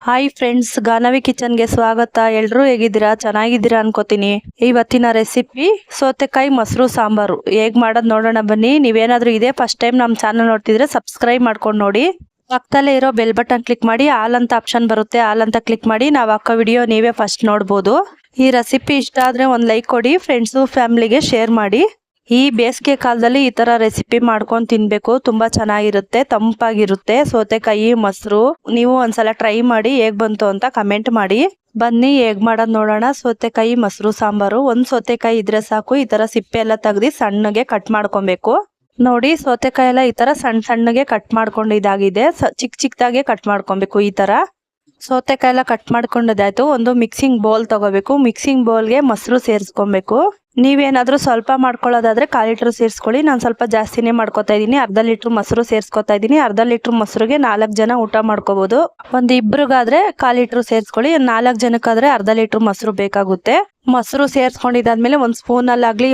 Hi friends, Ganavi ಕಿಚನ್ಗೆ ಸ್ವಾಗತ. ಎಲ್ರೂ ಹೇಗಿದ್ದೀರಾ? ಚೆನ್ನಾಗಿದ್ದೀರಾ ಅನ್ಕೋತೀನಿ. ಇವತ್ತಿನ ರೆಸಿಪಿ ಸೌತೆಕಾಯಿ ಮೊಸರು ಸಾಂಬಾರು ಹೇಗ್ ಮಾಡೋದು ನೋಡೋಣ ಬನ್ನಿ. ನೀವೇನಾದ್ರೂ ಇದೇ ಫಸ್ಟ್ ಟೈಮ್ ನಮ್ಮ ಚಾನಲ್ ನೋಡ್ತಿದ್ರೆ ಸಬ್ಸ್ಕ್ರೈಬ್ ಮಾಡ್ಕೊಂಡು ನೋಡಿ. ಪಕ್ಕದಲ್ಲೇ ಇರೋ ಬೆಲ್ ಬಟನ್ ಕ್ಲಿಕ್ ಮಾಡಿ, ಆಲ್ ಅಂತ ಆಪ್ಷನ್ ಬರುತ್ತೆ, ಆಲ್ ಅಂತ ಕ್ಲಿಕ್ ಮಾಡಿ ನಾವು ಹಾಕೋ ವಿಡಿಯೋ ನೀವೇ ಫಸ್ಟ್ ನೋಡ್ಬೋದು. ಈ ರೆಸಿಪಿ ಇಷ್ಟ ಆದ್ರೆ ಒಂದು ಲೈಕ್ ಕೊಡಿ, ಫ್ರೆಂಡ್ಸು ಫ್ಯಾಮಿಲಿಗೆ ಶೇರ್ ಮಾಡಿ. ಈ ಬೇಸಿಗೆ ಕಾಲದಲ್ಲಿ ಈ ತರ ರೆಸಿಪಿ ಮಾಡ್ಕೊಂಡು ತಿನ್ಬೇಕು, ತುಂಬಾ ಚೆನ್ನಾಗಿರುತ್ತೆ, ತಂಪಾಗಿರುತ್ತೆ. ಸೌತೆಕಾಯಿ ಮೊಸರು ನೀವು ಒಂದ್ಸಲ ಟ್ರೈ ಮಾಡಿ, ಹೇಗ್ ಬಂತು ಅಂತ ಕಮೆಂಟ್ ಮಾಡಿ. ಬನ್ನಿ ಹೇಗ್ ಮಾಡೋದ್ ನೋಡೋಣ. ಸೌತೆಕಾಯಿ ಮೊಸರು ಸಾಂಬಾರು. ಒಂದ್ ಸೌತೆಕಾಯಿ ಇದ್ರೆ ಸಾಕು. ಈ ತರ ಸಿಪ್ಪೆ ಎಲ್ಲ ತೆಗ್ದು ಸಣ್ಣಗೆ ಕಟ್ ಮಾಡ್ಕೊಬೇಕು. ನೋಡಿ, ಸೌತೆಕಾಯಿ ಎಲ್ಲ ಈ ತರ ಸಣ್ಣ ಸಣ್ಣಗೆ ಕಟ್ ಮಾಡ್ಕೊಂಡಿದ್ದಾಗಿದೆ. ಚಿಕ್ಕ ಚಿಕ್ಕದಾಗೆ ಕಟ್ ಮಾಡ್ಕೊಬೇಕು. ಈ ತರ ಸೌತೆಕಾಯಿ ಎಲ್ಲ ಕಟ್ ಮಾಡ್ಕೊಂಡದಾಯ್ತು. ಒಂದು ಮಿಕ್ಸಿಂಗ್ ಬೌಲ್ ತಗೋಬೇಕು. ಮಿಕ್ಸಿಂಗ್ ಬೌಲ್ಗೆ ಮೊಸರು ಸೇರಿಸ್ಕೊಬೇಕು. ನೀವೇನಾದ್ರೂ ಸ್ವಲ್ಪ ಮಾಡ್ಕೊಳ್ಳೋದಾದ್ರೆ 1/4 ಲೀಟರ್ ಸೇರಿಸ್ಕೊಳ್ಳಿ. ನಾನು ಸ್ವಲ್ಪ ಜಾಸ್ತಿನೇ ಮಾಡ್ಕೊತಾ ಇದ್ದೀನಿ. ಅರ್ಧ ಲೀಟರ್ ಮೊಸರು ಸೇರಿಸ್ಕೊತಾ ಇದ್ದೀನಿ. ಅರ್ಧ ಲೀಟರ್ ಮೊಸರಿಗೆ 4 ಜನ ಊಟ ಮಾಡ್ಕೋಬಹುದು. ಒಂದ್ ಇಬ್ರಿಗಾದ್ರೆ 1/4 ಲೀಟರ್ ಸೇರಿಸ್ಕೊಳ್ಳಿ. 4 ಜನಕ್ಕಾದ್ರೆ ಅರ್ಧ ಲೀಟರ್ ಮೊಸರು ಬೇಕಾಗುತ್ತೆ. ಮೊಸರು ಸೇರಿಸ್ಕೊಂಡಿದ್ದಾದ್ಮೇಲೆ ಒಂದ್ ಸ್ಪೂನ್ ಅಲ್ಲಾಗ್ಲಿ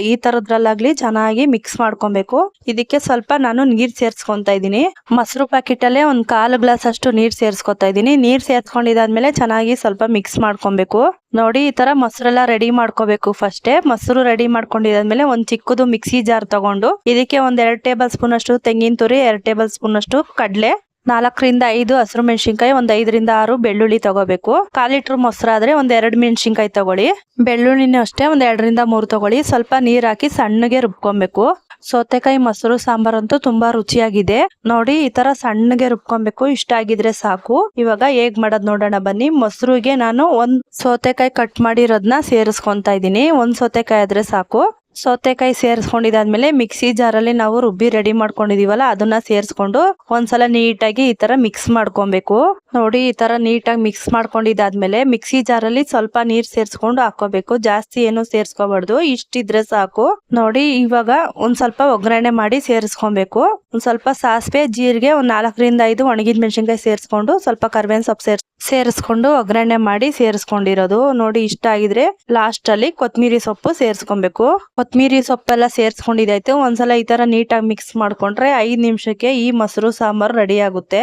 ಈ ತರದ್ರಲ್ಲಾಗ್ಲಿ ಚೆನ್ನಾಗಿ ಮಿಕ್ಸ್ ಮಾಡ್ಕೊಬೇಕು. ಇದಕ್ಕೆ ಸ್ವಲ್ಪ ನಾನು ನೀರ್ ಸೇರ್ಸ್ಕೊಂತಾ ಇದ್ದೀನಿ. ಮೊಸರು ಪ್ಯಾಕೆಟ್ ಅಲ್ಲೇ ಒಂದ್ 1/4 ಗ್ಲಾಸ್ ಅಷ್ಟು ನೀರ್ ಸೇರ್ಸ್ಕೊತಾ ಇದ್ದೀನಿ. ನೀರ್ ಸೇರ್ಸ್ಕೊಂಡಿದ್ದಾದ್ಮೇಲೆ ಚೆನ್ನಾಗಿ ಸ್ವಲ್ಪ ಮಿಕ್ಸ್ ಮಾಡ್ಕೊಬೇಕು. ನೋಡಿ, ಈ ತರ ಮೊಸರೆಲ್ಲ ರೆಡಿ ಮಾಡ್ಕೋಬೇಕು. ಫಸ್ಟೇ ಮೊಸರು ರೆಡಿ ಮಾಡ್ಕೊಂಡಿದ್ದಾದ್ಮೇಲೆ ಒಂದ್ ಚಿಕ್ಕದು ಮಿಕ್ಸಿ ಜಾರ್ ತಗೊಂಡು ಇದಕ್ಕೆ ಒಂದ್ 2 ಟೇಬಲ್ ಸ್ಪೂನ್ ಅಷ್ಟು ತೆಂಗಿನ ತುರಿ, 2 ಟೇಬಲ್ ಸ್ಪೂನ್ ಅಷ್ಟು ಕಡ್ಲೆ, 4 ರಿಂದ 5 ಹಸಿರು ಮೆಣಸಿನ್ಕಾಯಿ, ಒಂದ್ 5 ರಿಂದ 6 ಬೆಳ್ಳುಳ್ಳಿ ತಗೋಬೇಕು. 1/4 ಲೀಟರ್ ಮೊಸರು ಆದ್ರೆ ಒಂದ್ 2 ಮೆಣಸಿನ್ಕಾಯಿ ತಗೊಳ್ಳಿ. ಬೆಳ್ಳುಳ್ಳಿನೂ ಅಷ್ಟೇ ಒಂದ್ 2 ರಿಂದ 3 ತಗೊಳ್ಳಿ. ಸ್ವಲ್ಪ ನೀರ್ ಹಾಕಿ ಸಣ್ಣಗೆ ರುಬ್ಕೊಬೇಕು. ಸೌತೆಕಾಯಿ ಮೊಸರು ಸಾಂಬಾರಂತೂ ತುಂಬಾ ರುಚಿಯಾಗಿದೆ. ನೋಡಿ, ಈ ತರ ಸಣ್ಣಗೆ ರುಬ್ಕೊಬೇಕು. ಇಷ್ಟ ಆಗಿದ್ರೆ ಸಾಕು. ಇವಾಗ ಹೇಗ್ ಮಾಡೋದ್ ನೋಡೋಣ ಬನ್ನಿ. ಮೊಸರುಗೆ ನಾನು ಒಂದ್ ಸೌತೆಕಾಯಿ ಕಟ್ ಮಾಡಿರೋದನ್ನ ಸೇರಿಸ್ಕೊಂತಾ ಇದ್ದೀನಿ. ಒಂದ್ ಸೌತೆಕಾಯಿ ಆದ್ರೆ ಸಾಕು. ಸೌತೆಕಾಯಿ ಸೇರಿಸ್ಕೊಂಡಿದ್ದಾದ್ಮೇಲೆ ಮಿಕ್ಸಿ ಜಾರಲ್ಲಿ ನಾವು ರುಬ್ಬಿ ರೆಡಿ ಮಾಡ್ಕೊಂಡಿದೀವಲ್ಲ, ಅದನ್ನ ಸೇರಿಸ್ಕೊಂಡು ಒಂದ್ಸಲ ನೀಟಾಗಿ ಈ ತರ ಮಿಕ್ಸ್ ಮಾಡ್ಕೊಬೇಕು. ನೋಡಿ, ಈ ತರ ನೀಟಾಗಿ ಮಿಕ್ಸ್ ಮಾಡ್ಕೊಂಡಿದ್ದಾದ್ಮೇಲೆ ಮಿಕ್ಸಿ ಜಾರಲ್ಲಿ ಸ್ವಲ್ಪ ನೀರ್ ಸೇರಿಸ್ಕೊಂಡು ಹಾಕೋಬೇಕು. ಜಾಸ್ತಿ ಏನು ಸೇರ್ಸ್ಕೋಬಾರ್ದು, ಇಷ್ಟಿದ್ರೆ ಸಾಕು. ನೋಡಿ, ಇವಾಗ ಒಂದ್ ಸ್ವಲ್ಪ ಒಗ್ಗರಣೆ ಮಾಡಿ ಸೇರಿಸ್ಕೊಬೇಕು. ಒಂದ್ ಸ್ವಲ್ಪ ಸಾಸಿವೆ, ಜೀರಿಗೆ, ಒಂದ್ 4 ರಿಂದ 5 ಒಣಗಿದ ಮೆಣಸಿನ್ಕಾಯಿ ಸೇರಿಸ್ಕೊಂಡು ಸ್ವಲ್ಪ ಕರಿಬೇವಿನ ಸೊಪ್ಪು ಸೇರಿಸ್ಕೊಂಡು ಒಗ್ಗರಣೆ ಮಾಡಿ ಸೇರಿಸ್ಕೊಂಡಿರೋದು. ನೋಡಿ, ಇಷ್ಟ ಆಗಿದ್ರೆ ಲಾಸ್ಟ್ ಅಲ್ಲಿ ಕೊತ್ತಂಬರಿ ಸೊಪ್ಪು ಸೇರಿಸ್ಕೊಬೇಕು. ಕೊತ್ತಂಬರಿ ಸೊಪ್ಪೆಲ್ಲ ಸೇರಿಸ್ಕೊಂಡಿದ್ದಾಯ್ತು. ಒಂದ್ಸಲ ಈ ತರ ನೀಟಾಗಿ ಮಿಕ್ಸ್ ಮಾಡ್ಕೊಂಡ್ರೆ 5 ನಿಮಿಷಕ್ಕೆ ಈ ಮೊಸರು ಸಾಂಬಾರು ರೆಡಿ ಆಗುತ್ತೆ.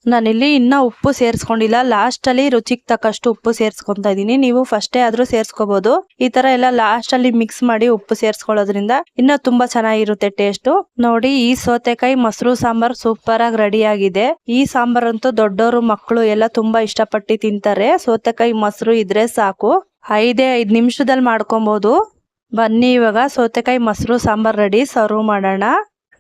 ನಾನಿಲ್ಲಿ ಇನ್ನ ಉಪ್ಪು ಸೇರಿಸ್ಕೊಂಡಿಲ್ಲ. ಲಾಸ್ಟ್ ಅಲ್ಲಿ ರುಚಿಗೆ ತಕ್ಕಷ್ಟು ಉಪ್ಪು ಸೇರಿಸ್ಕೊಂತಾ ಇದೀನಿ. ನೀವು ಫಸ್ಟೇ ಆದ್ರೂ ಸೇರಿಸ್ಕೋಬಹುದು. ಈ ತರ ಎಲ್ಲ ಲಾಸ್ಟ್ ಅಲ್ಲಿ ಮಿಕ್ಸ್ ಮಾಡಿ ಉಪ್ಪು ಸೇರಿಸ್ಕೊಳ್ಳೋದ್ರಿಂದ ಇನ್ನ ತುಂಬಾ ಚೆನ್ನಾಗಿರುತ್ತೆ ಟೇಸ್ಟ್. ನೋಡಿ, ಈ ಸೌತೆಕಾಯಿ ಮೊಸರು ಸಾಂಬಾರ್ ಸೂಪರ್ ಆಗಿ ರೆಡಿ ಆಗಿದೆ. ಈ ಸಾಂಬಾರಂತೂ ದೊಡ್ಡವರು ಮಕ್ಕಳು ಎಲ್ಲ ತುಂಬಾ ಇಷ್ಟಪಟ್ಟು ತಿಂತಾರೆ. ಸೌತೆಕಾಯಿ ಮೊಸರು ಇದ್ರೆ ಸಾಕು. 5 ನಿಮಿಷದಲ್ಲಿ ಮಾಡ್ಕೊಬಹುದು. ಬನ್ನಿ, ಇವಾಗ ಸೌತೆಕಾಯಿ ಮೊಸರು ಸಾಂಬಾರ್ ರೆಡಿ. ಸರ್ವ್ ಮಾಡೋಣ.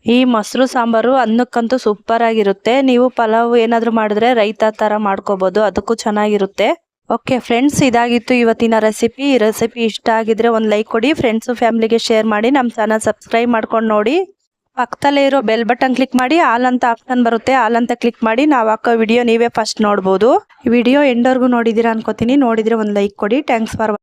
ಈ ಮೊಸರು ಸಾಂಬಾರು ಅನ್ನಕ್ಕಂತೂ ಸೂಪರ್ ಆಗಿರುತ್ತೆ. ನೀವು ಪಲಾವ್ ಏನಾದ್ರು ಮಾಡಿದ್ರೆ ರೈತ ತರ ಮಾಡ್ಕೋಬಹುದು, ಅದಕ್ಕೂ ಚೆನ್ನಾಗಿರುತ್ತೆ. ಓಕೆ ಫ್ರೆಂಡ್ಸ್, ಇದಾಗಿತ್ತು ಇವತ್ತಿನ ರೆಸಿಪಿ. ಈ ರೆಸಿಪಿ ಇಷ್ಟ ಆಗಿದ್ರೆ ಒಂದು ಲೈಕ್ ಕೊಡಿ, ಫ್ರೆಂಡ್ಸ್ ಫ್ಯಾಮಿಲಿಗೆ ಶೇರ್ ಮಾಡಿ, ನಮ್ಮ ಚಾನಲ್ ಸಬ್ಸ್ಕ್ರೈಬ್ ಮಾಡ್ಕೊಂಡು ನೋಡಿ. ಪಕ್ಕದಲ್ಲೇ ಇರೋ ಬೆಲ್ ಬಟನ್ ಕ್ಲಿಕ್ ಮಾಡಿ, ಆಲ್ ಅಂತ ಆಪ್ಷನ್ ಬರುತ್ತೆ, ಆಲ್ ಅಂತ ಕ್ಲಿಕ್ ಮಾಡಿ ನಾವು ಹಾಕೋ ವಿಡಿಯೋ ನೀವೇ ಫಸ್ಟ್ ನೋಡ್ಬೋದು. ವಿಡಿಯೋ ಎಂಡವರೆಗೂ ನೋಡಿದೀರಾ ಅನ್ಕೋತೀನಿ. ನೋಡಿದ್ರೆ ಒಂದು ಲೈಕ್ ಕೊಡಿ. Thanks for